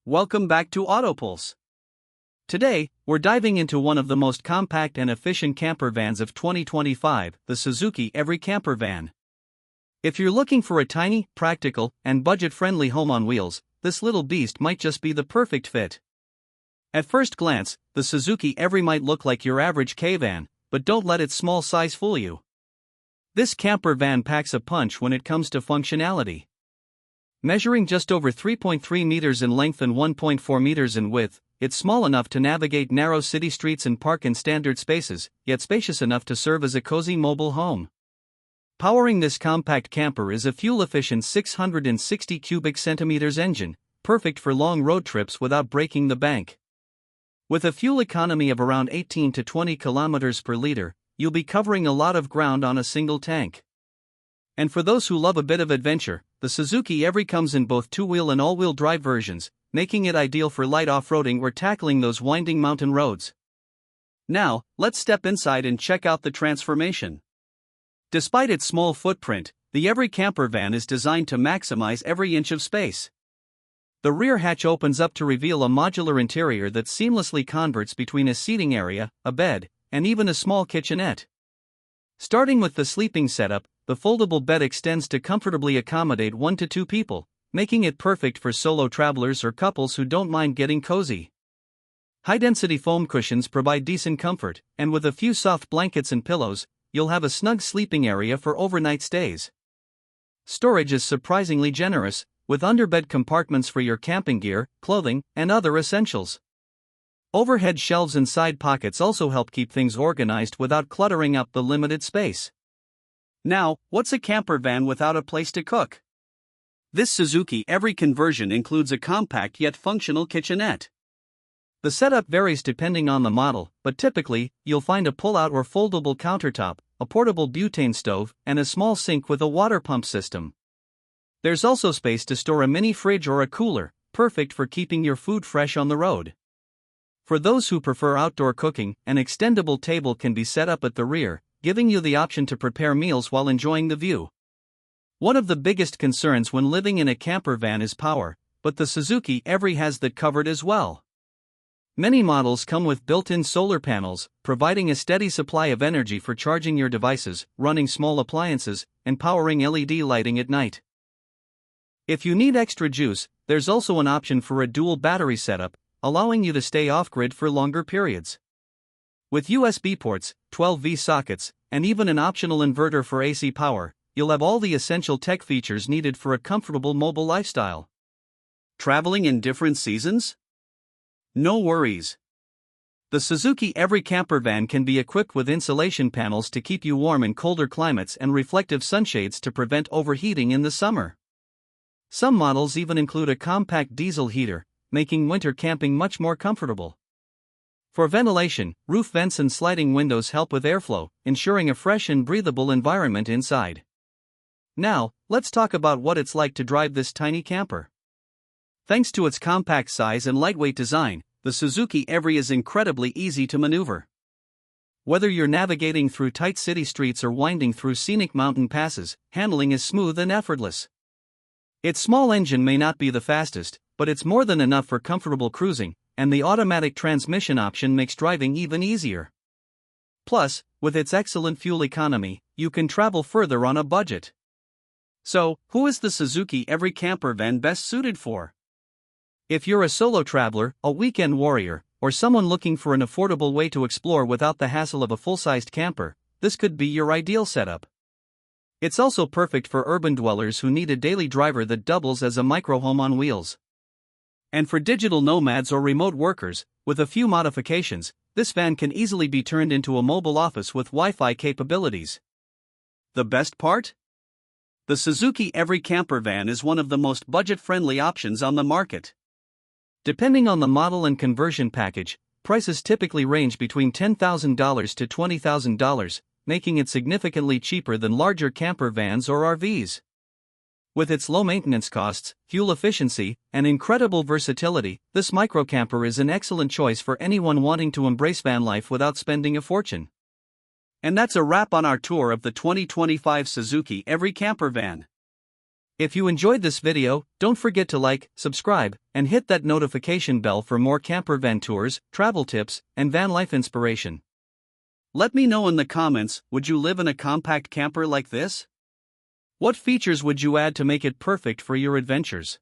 Welcome back to Autopulse. Today, we're diving into one of the most compact and efficient camper vans of 2025, the Suzuki Every Camper van. If you're looking for a tiny, practical, and budget-friendly home on wheels, this little beast might just be the perfect fit. At first glance, the Suzuki Every might look like your average K-van, but don't let its small size fool you. This camper van packs a punch when it comes to functionality. Measuring just over 3.3 meters in length and 1.4 meters in width, it's small enough to navigate narrow city streets and park in standard spaces, yet spacious enough to serve as a cozy mobile home. Powering this compact camper is a fuel-efficient 660 cubic centimeters engine, perfect for long road trips without breaking the bank. With a fuel economy of around 18 to 20 kilometers per liter, you'll be covering a lot of ground on a single tank. And for those who love a bit of adventure, the Suzuki Every comes in both two-wheel and all-wheel drive versions, making it ideal for light off-roading or tackling those winding mountain roads. Now, let's step inside and check out the transformation. Despite its small footprint, the Every camper van is designed to maximize every inch of space. The rear hatch opens up to reveal a modular interior that seamlessly converts between a seating area, a bed, and even a small kitchenette. Starting with the sleeping setup, the foldable bed extends to comfortably accommodate 1 to 2 people, making it perfect for solo travelers or couples who don't mind getting cozy. High-density foam cushions provide decent comfort, and with a few soft blankets and pillows, you'll have a snug sleeping area for overnight stays. Storage is surprisingly generous, with underbed compartments for your camping gear, clothing, and other essentials. Overhead shelves and side pockets also help keep things organized without cluttering up the limited space. Now, what's a camper van without a place to cook? This Suzuki Every conversion includes a compact yet functional kitchenette. The setup varies depending on the model, but typically, you'll find a pull-out or foldable countertop, a portable butane stove, and a small sink with a water pump system. There's also space to store a mini fridge or a cooler, perfect for keeping your food fresh on the road. For those who prefer outdoor cooking, an extendable table can be set up at the rear, giving you the option to prepare meals while enjoying the view. One of the biggest concerns when living in a camper van is power, but the Suzuki Every has that covered as well. Many models come with built-in solar panels, providing a steady supply of energy for charging your devices, running small appliances, and powering LED lighting at night. If you need extra juice, there's also an option for a dual battery setup, allowing you to stay off-grid for longer periods. With USB ports, 12V sockets, and even an optional inverter for AC power, you'll have all the essential tech features needed for a comfortable mobile lifestyle. Traveling in different seasons? No worries. The Suzuki Every camper van can be equipped with insulation panels to keep you warm in colder climates and reflective sunshades to prevent overheating in the summer. Some models even include a compact diesel heater, making winter camping much more comfortable. For ventilation, roof vents and sliding windows help with airflow, ensuring a fresh and breathable environment inside. Now, let's talk about what it's like to drive this tiny camper. Thanks to its compact size and lightweight design, the Suzuki Every is incredibly easy to maneuver. Whether you're navigating through tight city streets or winding through scenic mountain passes, handling is smooth and effortless. Its small engine may not be the fastest, but it's more than enough for comfortable cruising, and the automatic transmission option makes driving even easier. Plus, with its excellent fuel economy, you can travel further on a budget. So, who is the Suzuki Every camper van best suited for? If you're a solo traveler, a weekend warrior, or someone looking for an affordable way to explore without the hassle of a full-sized camper, this could be your ideal setup. It's also perfect for urban dwellers who need a daily driver that doubles as a micro-home on wheels. And for digital nomads or remote workers, with a few modifications, this van can easily be turned into a mobile office with Wi-Fi capabilities. The best part? The Suzuki Every camper van is one of the most budget-friendly options on the market. Depending on the model and conversion package, prices typically range between $10,000 to $20,000, making it significantly cheaper than larger camper vans or RVs. With its low maintenance costs, fuel efficiency, and incredible versatility, this microcamper is an excellent choice for anyone wanting to embrace van life without spending a fortune. And that's a wrap on our tour of the 2025 Suzuki Every camper van. If you enjoyed this video, don't forget to like, subscribe, and hit that notification bell for more camper van tours, travel tips, and van life inspiration. Let me know in the comments, would you live in a compact camper like this? What features would you add to make it perfect for your adventures?